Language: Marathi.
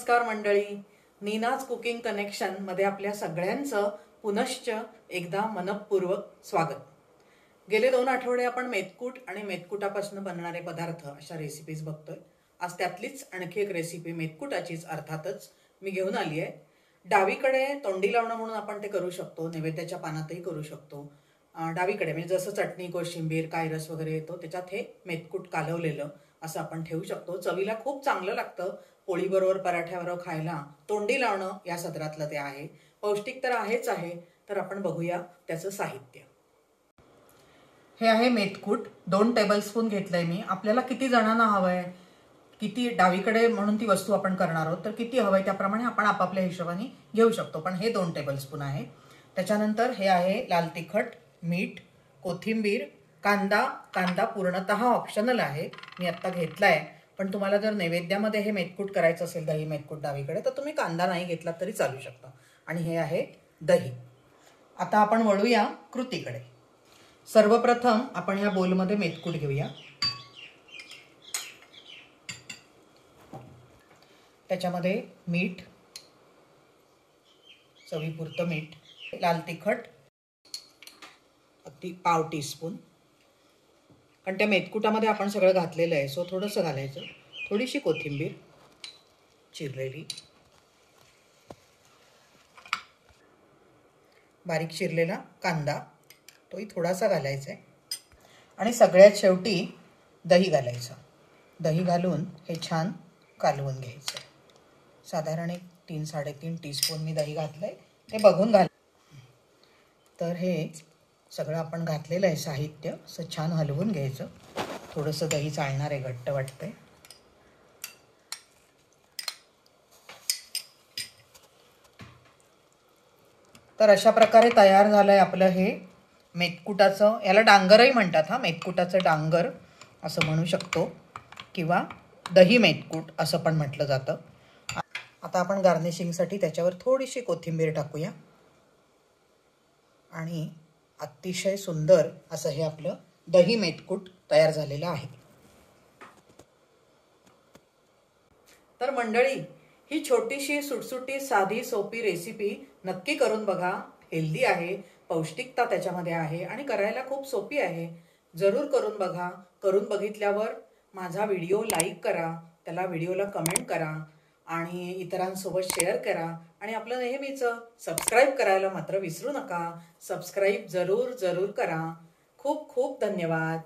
नमस्कार मंडळी, नीनाज कुकिंग कनेक्शन मध्ये आपल्या सगळ्यांचं पुनश्च एकदा मनपूर्वक स्वागत। गेले 2 आठवडे आपण मेथकूट आणि मेथकुटापासून बनणारे पदार्थ अशा रेसिपीज बघतोय। आज त्यातलीच आणखी एक रेसिपी मेथकुटाचीच अर्थातच मी घेऊन आली आहे। डावीकडे तोंडी लावणं म्हणून आपण ते करू शकतो, नैवेद्याच्या पानातही करू शकतो। डावीकडे म्हणजे जसं चटणी कोशिंबीर काय रस वगैरे येतो त्याच्यात हे मेथकूट कालवलेलं असं आपण ठेवू शकतो। चवीला खूप चांगलं लागतं, पोळीबरोबर पराठ्याबरोबर खायला तोंडी लावणं या सदरातलं ते आहे। पौष्टिक तर आहेच आहे। तर आपण बघूया त्याचं साहित्य। हे आहे मेथकूट, 2 टेबलस्पून घेतलंय मी। आपल्याला किती जणांना हवंय, किती डावीकडे म्हणून ती वस्तू आपण करणार आहोत तर किती हवंय त्याप्रमाणे आपण आपापल्या हिशोबाने घेऊ शकतो, पण हे 2 टेबलस्पून आहे। त्याच्यानंतर हे आहे लाल तिखट, मीठ, कोथिंबीर, कांदा पूर्णतः ऑप्शनल आहे, मी आता घेतलाय। पण तुम्हाला जर नैवेद्यामध्ये हे मेथकूट करायचं असेल, दही मेथकूट डावीकडे, तर तुम्ही कांदा नाही घेतला तरी चालू शकता। आणि हे आहे दही। आता आपण वळूया कृतीकडे। सर्वप्रथम आपण या बोलमध्ये मेथकूट घेऊया। त्याच्यामध्ये मीठ, चवीपुरतं मीठ, लाल तिखट अगदी पाव टीस्पून, कारण त्या मेथकुटामध्ये आपण सगळं घातलेलं आहे सो थोडंसं घालायचं। थोडीशी कोथिंबीर चिरलेली, बारीक चिरलेला कांदा तोही थोडासा घालायचा आहे, आणि सगळ्यात शेवटी दही घालायचं। दही घालून हे छान कालवून घ्यायचं। साधारण 3-3.5 टीस्पून मी दही घातलंय, ते बघून घाल। तर हे सगळं आपण घातलेलं आहे साहित्य, असं छान हलवून घ्यायचं। थोडंसं दही चालणार आहे, घट्ट वाटतंय। तर अशा प्रकारे तयार झालंय आपलं हे मेथकुटाचं, याला डांगरही म्हणतात। मेथकुटाचं डांगर असं म्हणू शकतो, किंवा दही मेथकूट असं पण म्हटलं जातं। आता आपण गार्निशिंगसाठी त्याच्यावर थोडीशी कोथिंबीर टाकूया, आणि अतिशय सुंदर असं हे आपलं दही मेथकूट तयार झालेलं आहे। तर मंडळी, ही छोटीशी सुटसुटी साधी सोपी रेसिपी नक्की करून बघा। हेल्दी आहे, पौष्टिकता त्याच्यामध्ये आहे, आणि करायला खूप सोपी आहे। जरूर करून बघा। करून बघितल्यावर माझा व्हिडिओ लाईक करा, त्याला व्हिडिओला कमेंट करा, आणि इतरांसोबत शेअर करा, आणि आपलं नेहमीचं सबस्क्राईब करायला मात्र विसरू नका। सबस्क्राईब जरूर करा। खूप खूप धन्यवाद।